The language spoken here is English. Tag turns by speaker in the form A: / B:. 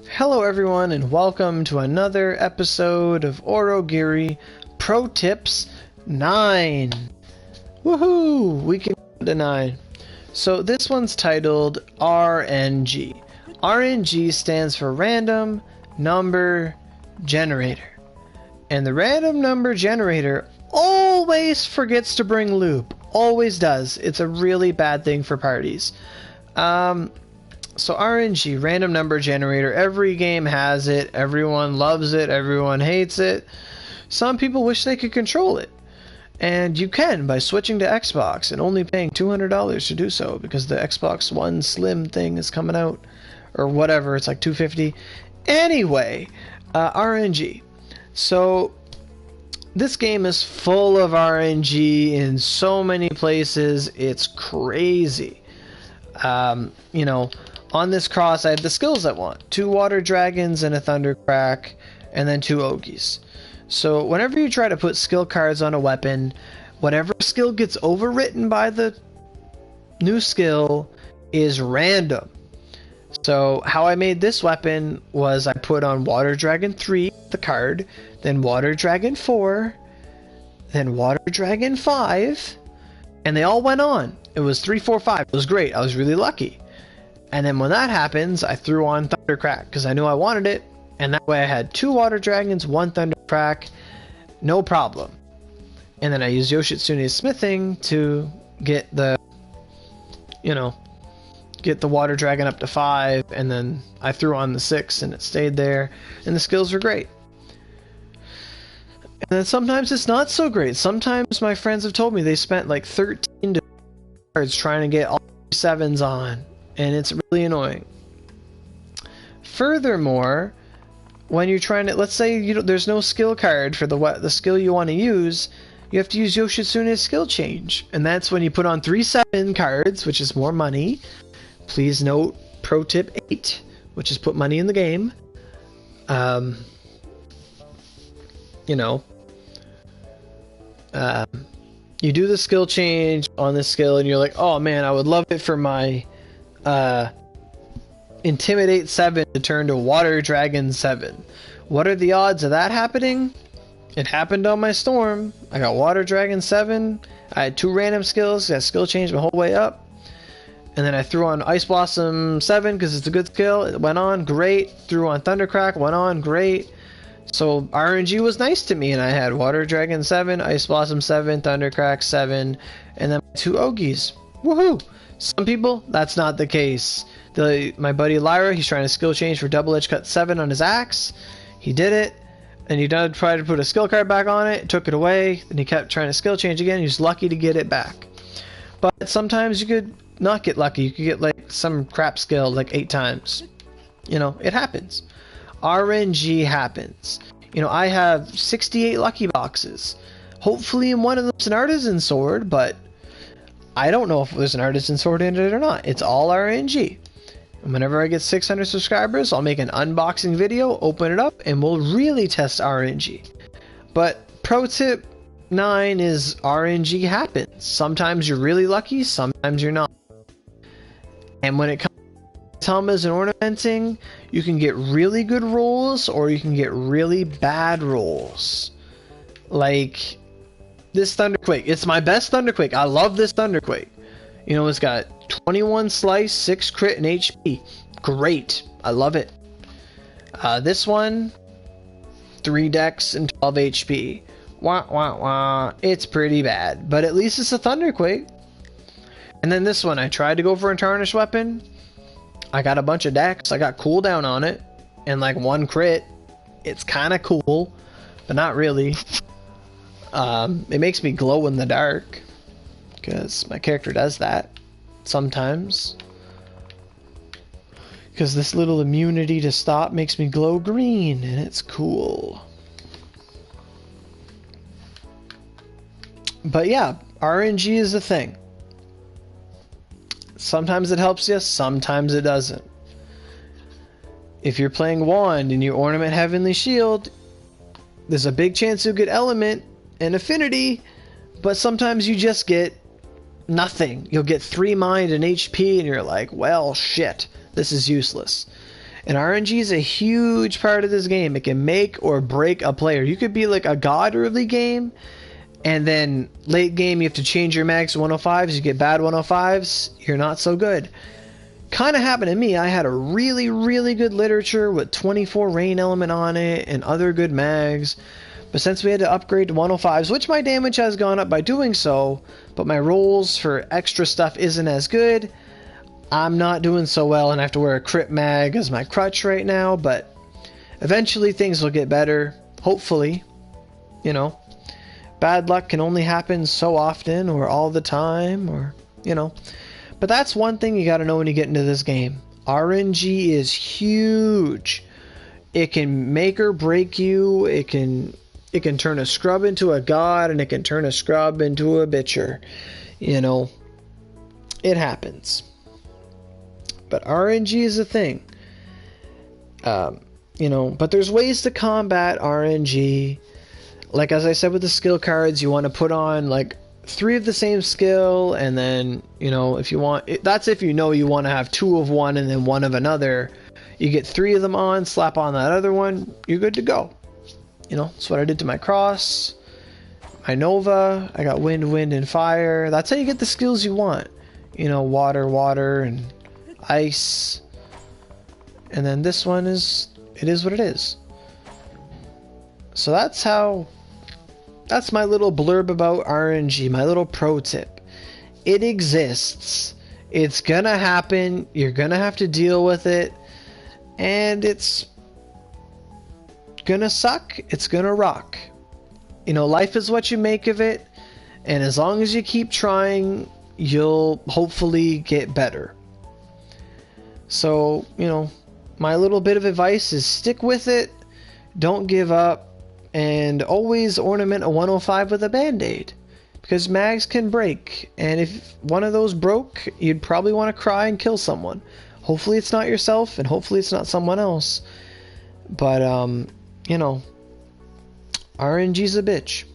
A: Hello everyone and welcome to another episode of Aurogiri Protips 9. Woohoo! We can go to 9. So this one's titled RNG. RNG stands for Random Number Generator. And the random number generator always forgets to bring loop. Always does. It's a really bad thing for parties. So RNG, random number generator, every game has it, everyone loves it, everyone hates it. Some people wish they could control it. And you can by switching to Xbox and only paying $200 to do so because the Xbox One Slim thing is coming out. Or whatever, it's like $250. Anyway, RNG. So this game is full of RNG in so many places, it's crazy. You know, on this cross I have the skills I want. 2 water dragons and a thundercrack, and then 2 ogies. So whenever you try to put skill cards on a weapon, whatever skill gets overwritten by the new skill is random. So how I made this weapon was I put on Water Dragon 3, the card, then Water Dragon 4, then Water Dragon 5, and they all went on. It was 3, 4, 5. It was great. I was really lucky. And then when that happens, I threw on Thundercrack because I knew I wanted it, and that way I had 2 Water Dragons, 1 Thundercrack, no problem. And then I used Yoshitsune's smithing to get the, you know, get the Water Dragon up to 5, and then I threw on the 6 and it stayed there, and the skills were great. And then sometimes it's not so great. Sometimes my friends have told me they spent like 13 cards trying to get all 7s on, and it's really annoying. Furthermore, when you're trying to, let's say there's no skill card for the skill you want to use, you have to use Yoshitsune's skill change, and that's when you put on 3 7 cards, which is more money. Please note pro tip 8, which is put money in the game. You know, you do the skill change on this skill and you're like, oh man, I would love it for my Intimidate 7 to turn to Water Dragon 7. What are the odds of that happening? It happened on my Storm. I got Water Dragon 7. I had 2 random skills. That skill changed my whole way up. And then I threw on Ice Blossom 7 because it's a good skill. It went on great. Threw on Thundercrack, went on great. So RNG was nice to me, and I had Water Dragon 7, Ice Blossom 7, Thundercrack 7, and then 2 Ogies. Woohoo! Some people, that's not the case. My buddy Lyra, he's trying to skill change for Double Edge Cut 7 on his axe. He did it, and he tried to put a skill card back on it, took it away, and he kept trying to skill change again. He was lucky to get it back. But sometimes you could not get lucky. You could get like some crap skill like 8 times. You know, it happens. RNG happens. You know, I have 68 lucky boxes. Hopefully in one of them's an artisan sword, but I don't know if there's an artisan sword in it or not. It's all RNG. And whenever I get 600 subscribers, I'll make an unboxing video, open it up, and we'll really test RNG. But pro tip 9 is RNG happens. Sometimes you're really lucky, sometimes you're not. And when it comes to helmets and ornamenting, you can get really good rolls or you can get really bad rolls. Like this Thunderquake. It's my best Thunderquake. I love this Thunderquake. You know, it's got 21 slice, 6 crit, and HP. Great. I love it. This one, 3 dex and 12 HP. Wah, wah, wah. It's pretty bad, but at least it's a Thunderquake. And then this one, I tried to go for a tarnished weapon. I got a bunch of dex. I got cooldown on it, and like 1 crit. It's kind of cool, but not really. It makes me glow in the dark, because my character does that sometimes. Because this little immunity to stop makes me glow green, and it's cool. But yeah, RNG is a thing. Sometimes it helps you, sometimes it doesn't. If you're playing Wand and you ornament Heavenly Shield, there's a big chance you'll get Element and Affinity, but sometimes you just get nothing. You'll get 3 mind and HP and you're like, well, shit, this is useless. And RNG is a huge part of this game. It can make or break a player. You could be like a god early game, and then late game you have to change your mags to 105s. You get bad 105s, you're not so good. Kind of happened to me. I had a really, really good literature with 24 rain element on it and other good mags. But since we had to upgrade to 105s, which my damage has gone up by doing so, but my rolls for extra stuff isn't as good, I'm not doing so well, and I have to wear a crit mag as my crutch right now, but eventually things will get better, hopefully. You know, bad luck can only happen so often or all the time, or, you know. But that's one thing you gotta know when you get into this game. RNG is huge. It can make or break you. It can turn a scrub into a god, and it can turn a scrub into a bitcher. You know, it happens. But RNG is a thing. You know, but there's ways to combat RNG. Like, as I said with the skill cards, you want to put on like 3 of the same skill, and then, you know, if you want, that's if you know you want to have 2 of one and then 1 of another. You get 3 of them on, slap on that other one, you're good to go. You know, that's what I did to my cross, my Nova. I got wind, wind, and fire. That's how you get the skills you want. You know, water, water, and ice. And then this one is, it is what it is. So that's my little blurb about RNG, my little pro tip. It exists. It's gonna happen. You're gonna have to deal with it. And it's gonna suck. It's gonna rock. You know, life is what you make of it. And as long as you keep trying, you'll hopefully get better. So, you know, my little bit of advice is stick with it. Don't give up. And always ornament a 105 with a band-aid, because mags can break, and if one of those broke, you'd probably want to cry and kill someone. Hopefully it's not yourself, and hopefully it's not someone else. But you know, RNG's a bitch.